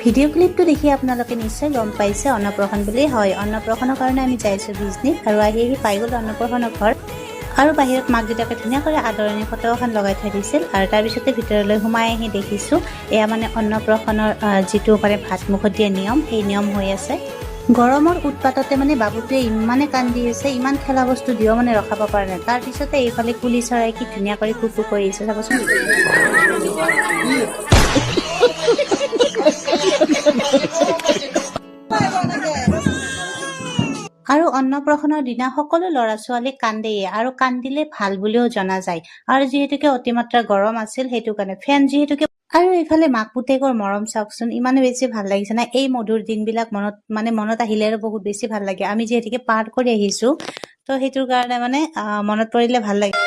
Video' ক্লিপটো দেখি আপোনালোকে নিশ্চয় গম পাইছে অন্নপ্ৰসন্ন বুলি। হয়, অন্নপ্ৰসন্নৰ কাৰণে আমি যাইছোঁ বিজনীত আৰু আহি পাই গ'লো অন্নপ্ৰসন্নৰ ঘৰ। আৰু বাহিৰত মাক দেউতাকে ধুনীয়াকৈ আদৰণি ফটো এখন লগাই থৈ দিছিল। আৰু তাৰপিছতে ভিতৰলৈ সোমাই আহি দেখিছোঁ এয়া মানে অন্নপ্ৰসন্নৰ যিটো মানে ভাত মুখত দিয়া নিয়ম, সেই নিয়ম হৈ আছে। গৰমৰ উৎপাততে মানে বাবুটোৱে ইমানে কান্দি আছে, ইমান খেলা বস্তু দিও মানে ৰখাব পৰা নাই। তাৰপিছতে এইফালে কুলি চৰাই কি ধুনীয়া কৰি কুকু কৰি আছে চাবচোন। আৰু অন্নপ্ৰসন্নৰ দিনা সকলো ল'ৰা ছোৱালী কান্দেয়ে আৰু কান্দিলে ভাল বুলিও জনা যায়। আৰু যিহেতুকে অতিমাত্ৰা গৰম আছিল সেইটো কাৰণে ফেন যিহেতুকে আৰু এইফালে মাক পুতেকৰ মৰম চাওকচোন, ইমানে বেছি ভাল লাগিছে না। এই মধুৰ দিনবিলাক মনত আহিলে আৰু বহুত বেছি ভাল লাগে। আমি যিহেতুকে পাৰ কৰি আহিছো তো সেইটোৰ কাৰণে মানে মনত পৰিলে ভাল লাগে।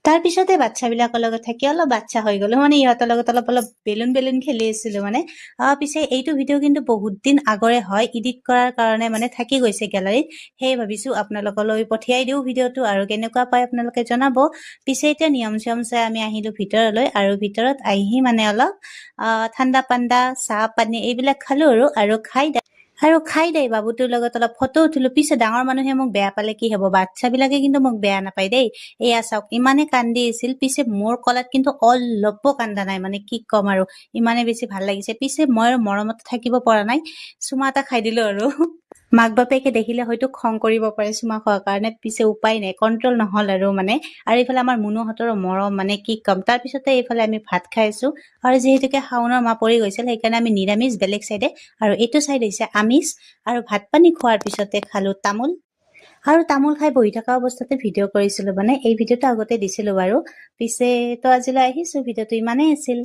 তাৰপিছতে বাচ্ছাবিলাকৰ লগত থাকি অলপ বাচ্ছা হৈ গ'লো, মানে ইহঁতৰ লগত অলপ বেলুন খেলি আছিলো মানে। পিছে এইটো ভিডিঅ' কিন্তু বহুত দিন আগৰে হয়, এডিট কৰাৰ কাৰণে মানে থাকি গৈছে গেলাৰীত। সেয়ে ভাবিছো আপোনালোকলৈ পঠিয়াই দিওঁ ভিডিঅ'টো, আৰু কেনেকুৱা পাই আপোনালোকে জনাব। পিছে এতিয়া নিয়ম চিয়ম চাই আমি আহিলো ভিতৰলৈ, আৰু ভিতৰত আহি মানে অলপ ঠাণ্ডা পাণ্ডা চাহ পানী এইবিলাক খালো আৰু খাই দেই বাবুটোৰ লগত অলপ ফটো উঠিলো। পিছে ডাঙৰ মানুহে মোক বেয়া পালে কি হব, বাচ্ছাবিলাকে কিন্তু মোক বেয়া নাপায় দেই। এয়া চাওক ইমানে কান্দি আছিল, পিছে মোৰ কলাত কিন্তু অলপো কান্দা নাই, মানে কি ক'ম আৰু ইমানে বেছি ভাল লাগিছে। পিছে মই মৰমত থাকিব পৰা নাই, চুমা এটা খাই দিলো আৰু মাক বাপেকে দেখিলে হয়তো খং কৰিব পাৰে চুমা খোৱাৰ কাৰণে, পিছে উপায় নাই, কন্ট্ৰল নহল আৰু মানে। আৰু এইফালে আমাৰ মুনুহঁতৰো মৰম, মানে কি ক'ম। তাৰপিছতে এইফালে আমি ভাত খাইছো, আৰু যিহেতুকে শাওনৰ মাহ পৰি গৈছিল সেইকাৰণে আমি নিৰামিষ বেলেগ চাইডে, আৰু এইটো চাইড হৈছে আমিষ। আৰু ভাত পানী খোৱাৰ পিছতে খালো তামোল, আৰু তামোল খাই বহি থকা অৱস্থাতে ভিডিঅ' কৰিছিলো, মানে এই ভিডিঅ'টো আগতে দিছিলো বাৰু। পিছে তো আজিলৈ আহিছো, ভিডিঅ'টো ইমানেই আছিল।